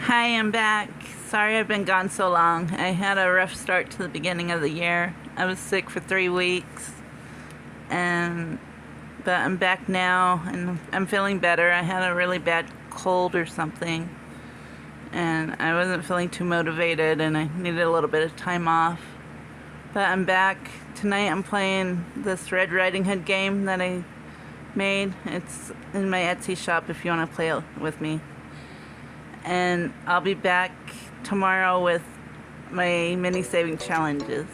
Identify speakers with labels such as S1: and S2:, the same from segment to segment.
S1: Hi, I'm back. Sorry I've been gone so long. I had a rough start to the beginning of the year. I was sick for 3 weeks, but I'm back now and I'm feeling better. I had a really bad cold or something, and I wasn't feeling too motivated and I needed a little bit of time off. But I'm back. Tonight I'm playing this Red Riding Hood game that I made. It's in my Etsy shop if you want to play it with me. And I'll be back tomorrow with my mini saving challenges.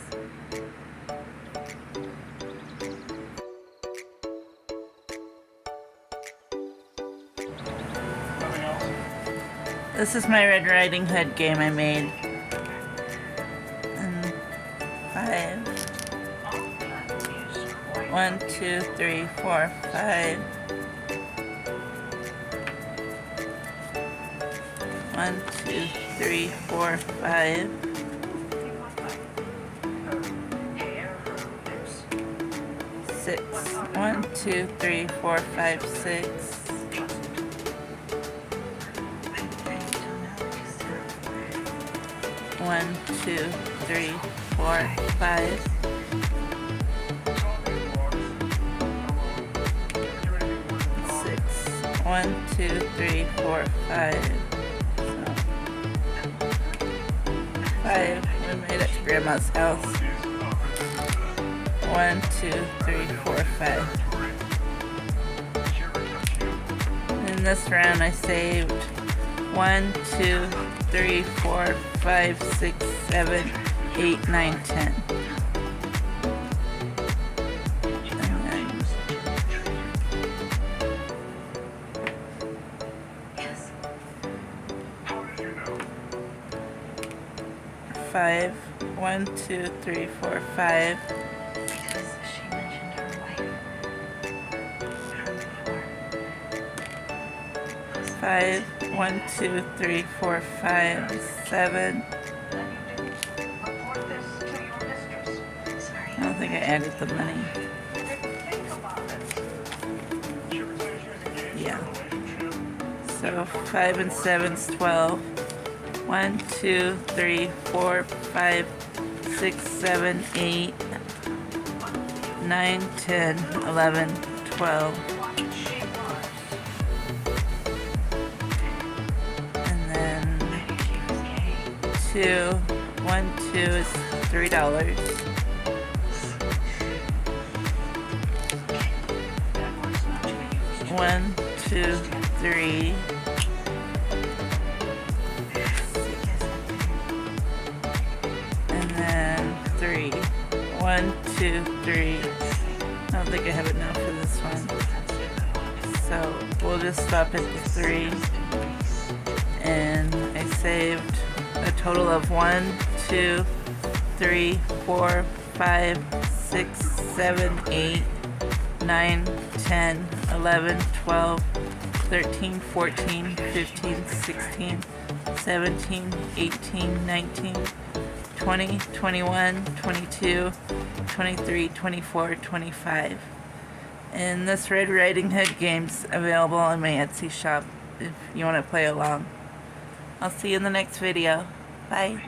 S1: This is my Red Riding Hood game I made. And 5. 1, 2, 3, 4, 5. 1, 2, 3, 4, 5. 6. 1, 2, 3, 4, 5, 6. 1, 2, 3, 4, 5. 6. 1, 2, 3, 4, 5. 5. We made it to Grandma's house. 1, 2, 3, 4, 5. In this round I saved 1, 2, 3, 4, 5, 6, 7, 8, 9, 10. And then 5. 1, 2, 3, 4, 5. 5. 1, 2, 3, 4, 5, 7. I don't think I added the money. Yeah. So 5 and 7 is 12. 1, 2, 3, 4, 5, 6, 7, 8, 9, 10, 11, 12. And then 2, 1, 2 is $3. 1, 2, 3. And then 3. 1, 2, 3. I don't think I have enough for this one. So we'll just stop at the 3. And I saved a total of 1, 2, 3, 4, 5, 6, 7, 8, 9, 10, 11, 12, 13, 14, 15, 16, 17, 18, 19, 20, 21, 22, 23, 24, 25. And this Red Riding Hood game's available on my Etsy shop if you want to play along. I'll see you in the next video. Bye.